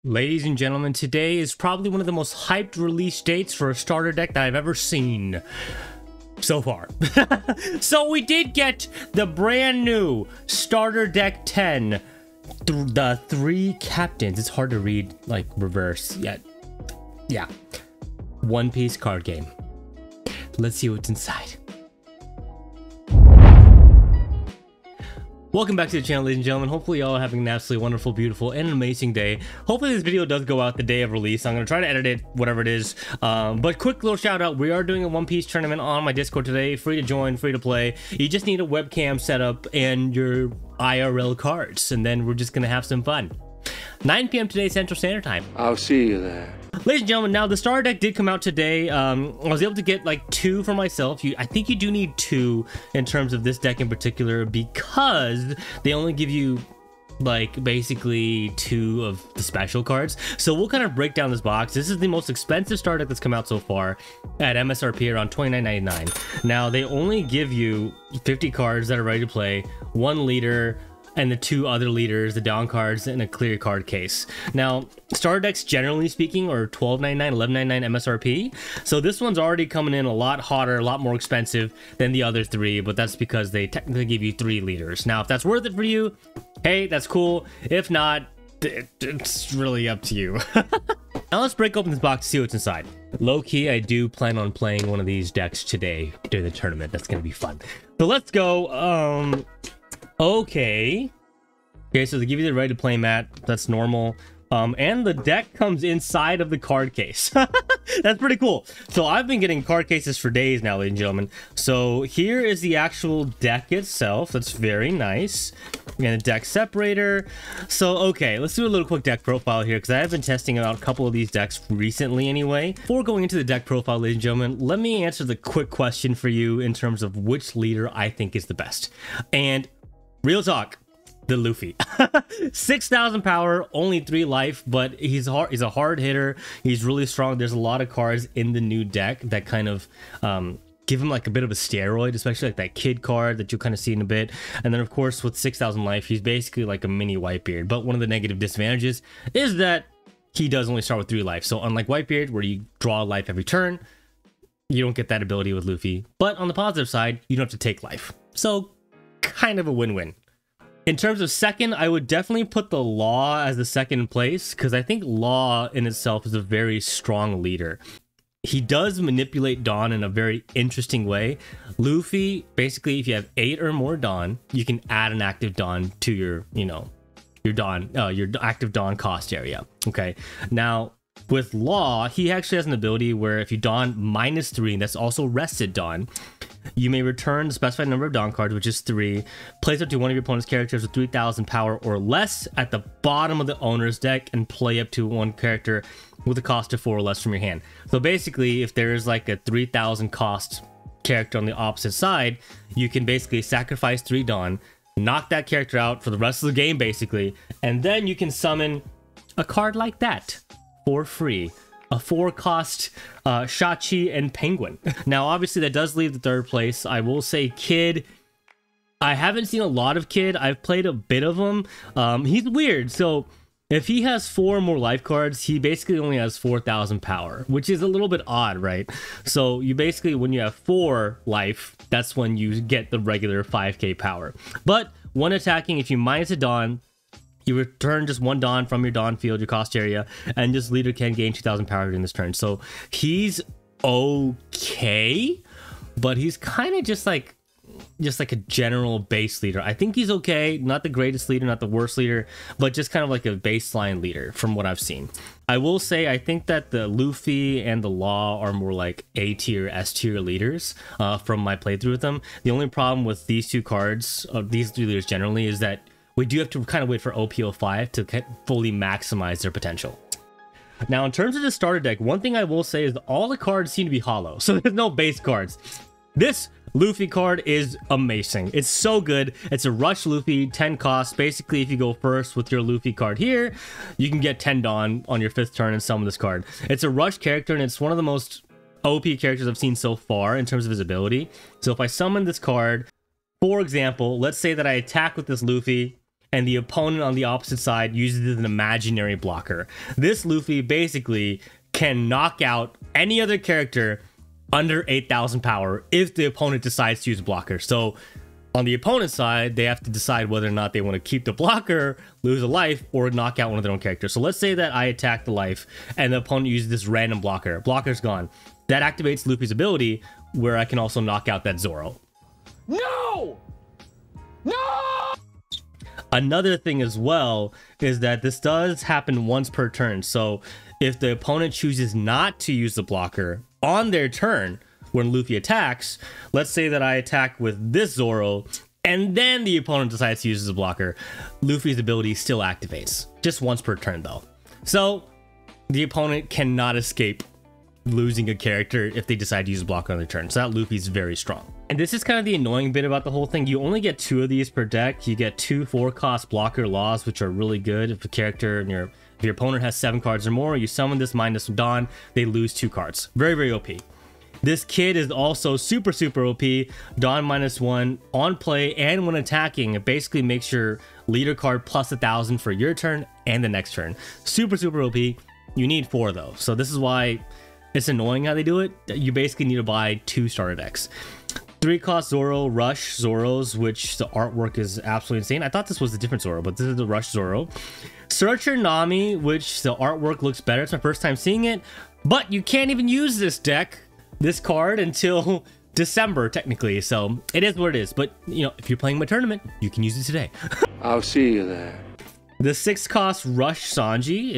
Ladies and gentlemen, today is probably one of the most hyped release dates for a starter deck that I've ever seen so far. So we did get the brand new starter deck 10, the 3 captains. It's hard to read like reverse yet. Yeah, One Piece card game. Let's see what's inside. Welcome back to the channel, ladies and gentlemen. Hopefully y'all are having an absolutely wonderful, beautiful, and amazing day. Hopefully this video does go out the day of release. I'm going to try to edit it, whatever it is. But quick little shout out. We are doing a One Piece tournament on my Discord today. Free to join, free to play. You just need a webcam setup and your IRL cards. And then we're just going to have some fun. 9 p.m. today, Central Standard Time. I'll see you there. Ladies and gentlemen, now the starter deck did come out today. I was able to get like 2 for myself. I think you do need 2 in terms of this deck in particular, because they only give you like basically 2 of the special cards. So we'll kind of break down this box. This is the most expensive starter deck that's come out so far at MSRP around $29.99. Now they only give you 50 cards that are ready to play, 1 leader, and the 2 other leaders, the down cards, and a clear card case. Now, starter decks, generally speaking, are $12.99, $11.99 MSRP. So this one's already coming in a lot hotter, a lot more expensive than the other 3, but that's because they technically give you 3 leaders. Now, if that's worth it for you, hey, that's cool. If not, it's really up to you. Now let's break open this box to see what's inside. Low-key, I do plan on playing one of these decks today during the tournament. That's gonna be fun. So let's go. Okay, so they give you the ready to play mat. That's normal. And the deck comes inside of the card case. That's pretty cool. So I've been getting card cases for days now, ladies and gentlemen. So here is the actual deck itself. That's very nice. And a deck separator. So, okay, let's do a little quick deck profile here, because I have been testing out a couple of these decks recently anyway. Before going into the deck profile, ladies and gentlemen, let me answer the quick question for you in terms of which leader I think is the best. And real talk, the Luffy. 6,000 power, only 3 life, but he's a hard hitter. He's really strong. There's a lot of cards in the new deck that kind of give him like a bit of a steroid, especially like that kid card that you'll kind of see in a bit. And then of course with 6,000 life, he's basically like a mini Whitebeard. But one of the negative disadvantages is that he does only start with 3 life. So unlike Whitebeard, where you draw a life every turn, you don't get that ability with Luffy. But on the positive side, you don't have to take life. So kind of a win-win. In terms of second, I would definitely put the Law as the second place, because I think Law in itself is a very strong leader. He does manipulate Dawn in a very interesting way. Luffy, basically, if you have 8 or more Dawn, you can add an active Dawn to your, your active Dawn cost area. Okay, now with Law, he actually has an ability where if you Dawn -3, that's also rested Dawn, you may return the specified number of Dawn cards, which is 3, place up to one of your opponent's characters with 3,000 power or less at the bottom of the owner's deck, and play up to 1 character with a cost of 4 or less from your hand. So basically, if there's like a 3,000 cost character on the opposite side, you can basically sacrifice 3 Dawn, knock that character out for the rest of the game basically, and then you can summon a card like that for free. A 4-cost Shachi and Penguin. Now, obviously, that does leave the 3rd place. I will say Kid. I haven't seen a lot of Kid. I've played a bit of him. He's weird. So, if he has 4 more life cards, he basically only has 4,000 power, which is a little bit odd, right? So, you basically, when you have 4 life, that's when you get the regular 5k power. But, when attacking, if you minus a Dawn, you return just 1 Dawn from your Dawn field, your cost area, and this leader can gain 2,000 power during this turn. So he's okay, but he's kind of just like a general base leader. I think he's okay, not the greatest leader, not the worst leader, but just kind of like a baseline leader from what I've seen. I will say I think that the Luffy and the Law are more like A tier, S tier leaders from my playthrough with them. The only problem with these 2 cards, these 3 leaders generally, is that we do have to kind of wait for OP05 to fully maximize their potential. Now, in terms of the starter deck, one thing I will say is that all the cards seem to be hollow, so there's no base cards. This Luffy card is amazing. It's so good. It's a Rush Luffy, 10 cost. Basically, if you go first with your Luffy card here, you can get 10 Dawn on your 5th turn and summon this card. It's a Rush character, and it's one of the most OP characters I've seen so far in terms of his ability. So if I summon this card, for example, let's say that I attack with this Luffy, and the opponent on the opposite side uses an imaginary blocker. This Luffy basically can knock out any other character under 8,000 power if the opponent decides to use a blocker. So on the opponent's side, they have to decide whether or not they want to keep the blocker, lose a life, or knock out one of their own characters. So let's say that I attack the life and the opponent uses this random blocker. Blocker's gone. That activates Luffy's ability where I can also knock out that Zoro. No! No! Another thing as well is that this does happen once per turn. So if the opponent chooses not to use the blocker on their turn, when Luffy attacks, let's say that I attack with this Zoro, and then the opponent decides to use the blocker, Luffy's ability still activates. Just once per turn though. So the opponent cannot escape losing a character if they decide to use a blocker on their turn. So that Luffy's very strong. And this is kind of the annoying bit about the whole thing. You only get 2 of these per deck. You get 2 4-cost blocker laws, which are really good. If a character and if your opponent has 7 cards or more, you summon this minus Dawn, they lose 2 cards. Very, very OP. This kid is also super, super OP. Dawn -1 on play and when attacking. It basically makes your leader card plus 1,000 for your turn and the next turn. Super, super OP. You need 4 though. So this is why it's annoying how they do it. You basically need to buy 2 starter decks. 3-cost Zoro, Rush Zoros, which the artwork is absolutely insane. I thought this was a different Zoro, but this is the Rush Zoro. Searcher Nami, which the artwork looks better. It's my first time seeing it, but you can't even use this card until December technically, so it is what it is. But you know, if you're playing my tournament, you can use it today. I'll see you there. The 6-cost Rush Sanji,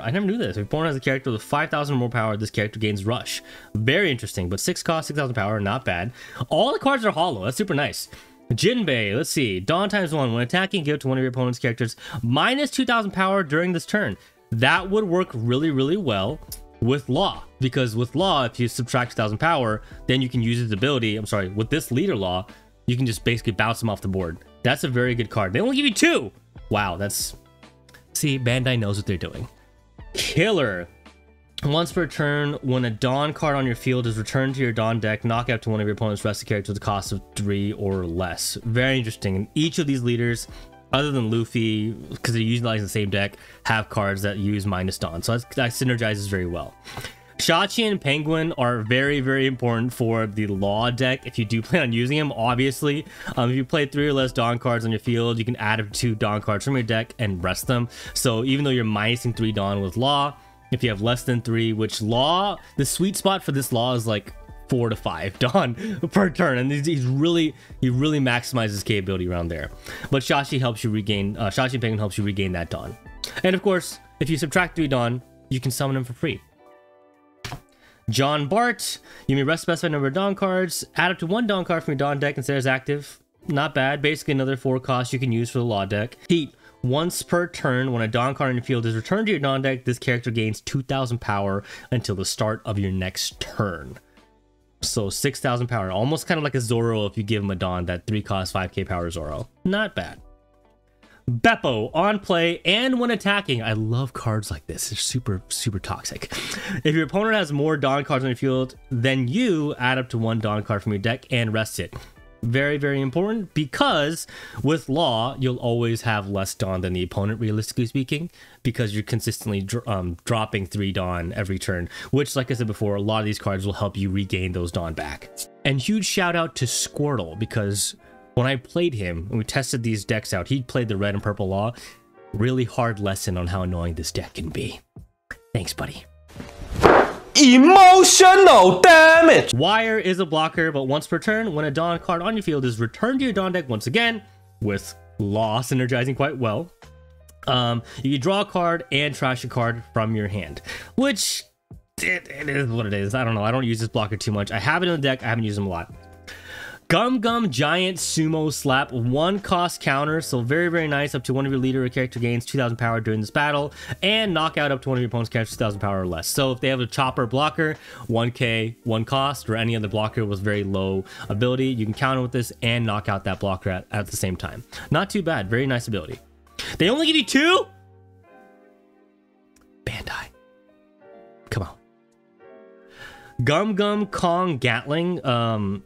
I never knew this. If your opponent has a character with 5,000 or more power, this character gains Rush. Very interesting, but 6 cost, 6,000 power, not bad. All the cards are hollow, that's super nice. Jinbei, let's see. Dawn ×1, when attacking, give it to one of your opponent's characters minus 2,000 power during this turn. That would work really, really well with Law, because with Law, if you subtract 2,000 power, then you can use his ability. I'm sorry, with this leader Law, you can just basically bounce him off the board. That's a very good card. They only give you 2. Wow, see, Bandai knows what they're doing. Killer. Once per turn, when a Dawn card on your field is returned to your Dawn deck, knock out to one of your opponent's rested characters with a cost of 3 or less. Very interesting. And each of these leaders, other than Luffy, because they're utilizing the same deck, have cards that use minus Dawn. So that synergizes very well. Shachi and Penguin are very, very important for the Law deck if you do plan on using them, obviously. If you play 3 or less Dawn cards on your field, you can add up to 2 Dawn cards from your deck and rest them. So even though you're minusing 3 Dawn with Law, if you have less than 3, which Law, the sweet spot for this Law is like 4 to 5 Dawn per turn, and he really maximizes his capability around there. But Shachi helps you regain, Shachi and Penguin helps you regain that Dawn. And of course, if you subtract 3 Dawn, you can summon him for free. John Bart, you may rest specified number of Dawn cards, add up to 1 Dawn card from your Dawn deck instead as active. Not bad. Basically another 4 cost you can use for the Law deck. Heat, once per turn, when a Dawn card in your field is returned to your Dawn deck, this character gains 2,000 power until the start of your next turn. So 6,000 power, almost kind of like a Zoro if you give him a Dawn, that 3 cost 5k power Zoro. Not bad. Beppo, on play and when attacking. I love cards like this. They're super, super toxic. If your opponent has more Dawn cards on your field, then you add up to 1 Dawn card from your deck and rest it. Very, very important, because with Law, you'll always have less Dawn than the opponent, realistically speaking, because you're consistently dropping 3 Dawn every turn, which, like I said before, a lot of these cards will help you regain those Dawn back. And huge shout out to Squirtle, because when I played him and we tested these decks out, he played the red and purple Law. Really hard lesson on how annoying this deck can be. Thanks, buddy. Emotional damage! Wire is a blocker, but once per turn, when a Dawn card on your field is returned to your Dawn deck once again, with Law synergizing quite well, you can draw a card and trash a card from your hand, which it is what it is. I don't know. I don't use this blocker too much. I have it in the deck. I haven't used them a lot. Gum Gum Giant Sumo Slap, 1 cost counter, so very, very nice. Up to one of your leader or character gains 2,000 power during this battle, and knock out up to one of your opponent's characters 2,000 power or less. So if they have a chopper blocker, 1k, 1 cost, or any other blocker with very low ability, you can counter with this and knock out that blocker at the same time. Not too bad. Very nice ability. They only give you 2? Bandai. Come on. Gum Gum Kong Gatling.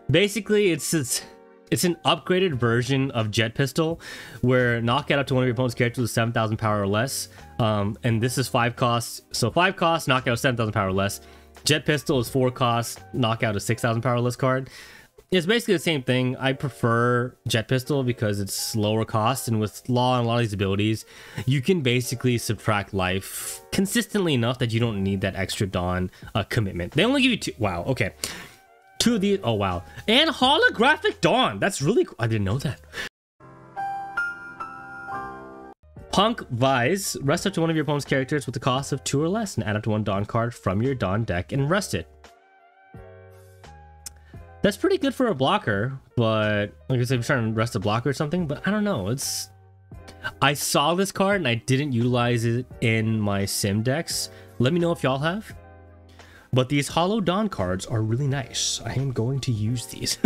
Basically, it's It's an upgraded version of Jet Pistol, where knockout up to one of your opponent's characters with 7,000 power or less. And this is 5 costs. So 5 costs, knockout is 7,000 power or less. Jet Pistol is 4 costs, knockout is 6,000 power or less card. It's basically the same thing. I prefer Jet Pistol because it's lower cost, and with Law and a lot of these abilities, you can basically subtract life consistently enough that you don't need that extra Dawn commitment. They only give you 2. Wow, okay. 2 of these. Oh, wow. And holographic Dawn. That's really cool. I didn't know that. Punk Vise. Rest up to one of your opponent's characters with the cost of 2 or less, and add up to 1 Dawn card from your Dawn deck and rest it. That's pretty good for a blocker, but like I said, I'm trying to rest a blocker or something, but I don't know. I saw this card and I didn't utilize it in my sim decks. Let me know if y'all have. But these Hollow Dawn cards are really nice. I am going to use these.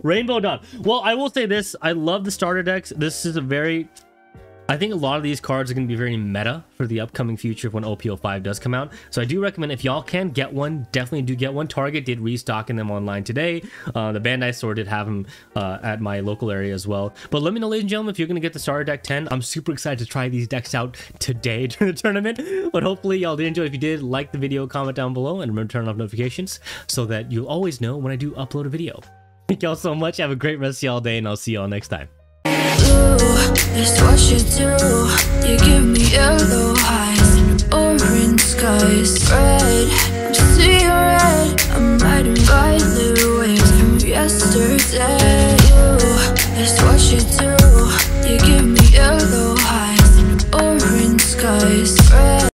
Rainbow Dawn. Well, I will say this. I love the starter decks. This is a very... I think a lot of these cards are going to be very meta for the upcoming future when OP05 does come out. So I do recommend, if y'all can get one, definitely do get one. Target did restocking them online today. The Bandai store did have them at my local area as well. But let me know, ladies and gentlemen, if you're going to get the starter deck 10. I'm super excited to try these decks out today during the tournament. But hopefully y'all did enjoy. If you did, like the video, comment down below, and remember to turn off notifications so that you'll always know when I do upload a video. Thank y'all so much. Have a great rest of y'all day, and I'll see y'all next time. That's what you do. You give me yellow eyes and orange skies. Red, I'm seeing